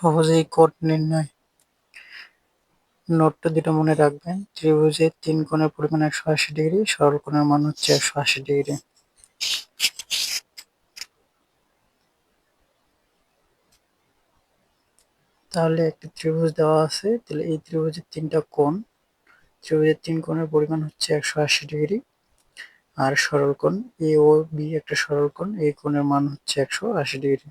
সহজেই কোণ নির্ণয়। নোটটা দুটো মনে রাখবেন, ত্রিভুজের 3 কোণের পরিমাণ 180 ডিগ্রি, সরল কোণের মান হচ্ছে 180 ডিগ্রি। তাহলে একটা ত্রিভুজ দেওয়া আছে, তাহলে এই ত্রিভুজের 3টা কোণ, ত্রিভুজের 3 কোণের পরিমাণ হচ্ছে 180 ডিগ্রি। আর সরল কোণ এ ও বি একটা সরল কোণ, এই কোণের মান হচ্ছে 180 ডিগ্রি।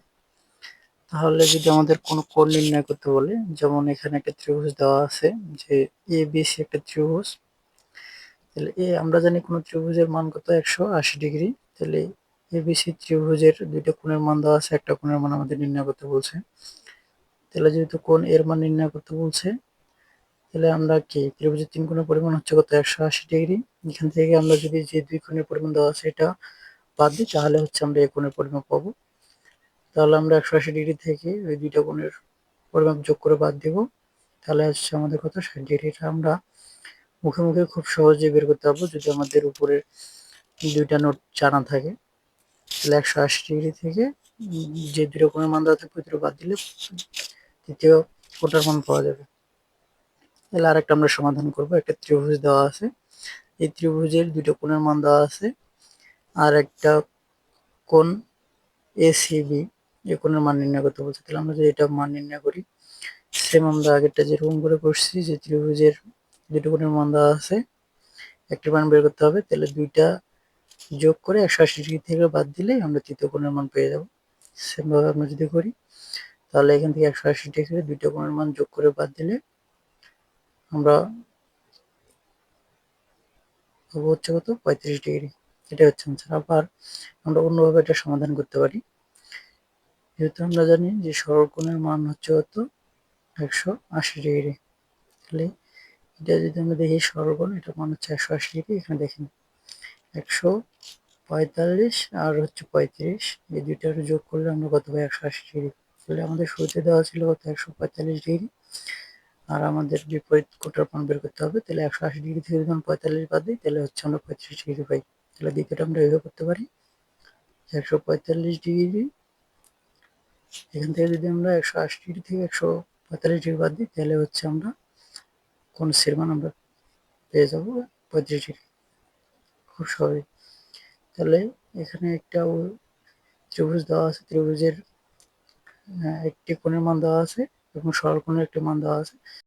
তাহলে যদি আমাদের কোনো কোণ নির্ণয় করতে বলে, যেমন এখানে একটা ত্রিভুজ দেওয়া আছে যে এ বি সি একটা ত্রিভুজ, তাহলে আমরা জানি কোনো ত্রিভুজের মান কত 180 ডিগ্রি। তাহলে এবিসি ত্রিভুজের দুইটা কোণের মান দেওয়া আছে, একটা কোণের মান আমাদের নির্ণয় করতে বলছে। তাহলে যেহেতু কোণ এর মান নির্ণয় করতে বলছে, তাহলে আমরা কি ত্রিভুজের 3 কোণের পরিমাণ হচ্ছে কত 180 ডিগ্রি। এখান থেকে আমরা যদি যে 2 কোণের পরিমাণ দেওয়া আছে এটা বাদ দিই, তাহলে হচ্ছে আমরা এই কোণের পরিমাপ পাবো। তাহলে আমরা 180 ডিগ্রি থেকে ওই দুইটা কোণের পরিমাপ যোগ করে বাদ দিব, তাহলে হচ্ছে আমাদের কত 60 ডিগ্রি। এটা আমরা মুখে মুখে খুব সহজেই বের করতে পারবো যদি আমাদের উপরে দুইটা নোট জানা থাকে। তাহলে 180 ডিগ্রি থেকে যে দুটো কোণের মান দেওয়া থাকবে দুটো বাদ দিলে তৃতীয় কোণটার মান পাওয়া যাবে। তাহলে আরেকটা আমরা সমাধান করব। একটা ত্রিভুজ দেওয়া আছে, এই ত্রিভুজের দুটো কোণের মান দেওয়া আছে, আর একটা কোণ এসিবি, এই কোণের মান নির্ণয় করতে বলছে। তাহলে আমরা যদি এটা মান নির্ণয় করি, সেম আমরা আগেরটা যেরকম করে করছি, যে ত্রিভুজের দুটো কোণের মান দেওয়া আছে, একটি মান বের করতে হবে। তাহলে দুইটা যোগ করে 180 ডিগ্রি থেকে বাদ দিলেই আমরা তৃতীয় কোণের মান পেয়ে যাব। সেম ভাবে আমরা যদি করি, তাহলে এখান থেকে 180 ডিগ্রি দুইটা কোণের মান যোগ করে বাদ দিলে আমরা পাবো হচ্ছে কত 35 ডিগ্রি। এটা হচ্ছে আনসার। আবার আমরা অন্যভাবে এটা সমাধান করতে পারি। যেহেতু আমরা জানি যে সরল কোণের মান হচ্ছে কত 180 ডিগ্রি, তাহলে এটা যদি আমরা দেখি সরল কোণ, এটার মান হচ্ছে 180 ডিগ্রি। এখানে দেখেন 145 আর হচ্ছে 35, এই দুইটার যোগ করলে আমরা কত পাই 180 ডিগ্রি। তাহলে আমাদের শুরুতে দেওয়া ছিল কত 145 ডিগ্রি, আর আমাদের বিপরীত কোণটার মান বের করতে হবে। তাহলে 180 ডিগ্রি থেকে যদি আমরা 45 বাদ দিই, তাহলে হচ্ছে আমরা 35 ডিগ্রি পাই। তাহলে দ্বিতীয়টা আমরা এভাবে করতে পারি, 145 ডিগ্রি, এখান থেকে যদি আমরা 180 ডিগ্রি থেকে 145 ডিগ্রি বাদ দিই, তাহলে হচ্ছে আমরা কোণ সির মান আমরা পেয়ে যাবো 35 ডিগ্রি, খুব সহজে। তাহলে এখানে একটা ত্রিভুজ দেওয়া আছে, ত্রিভুজের একটি কোণের মান দেওয়া আছে এবং সরল কোণের একটি মান দেওয়া আছে।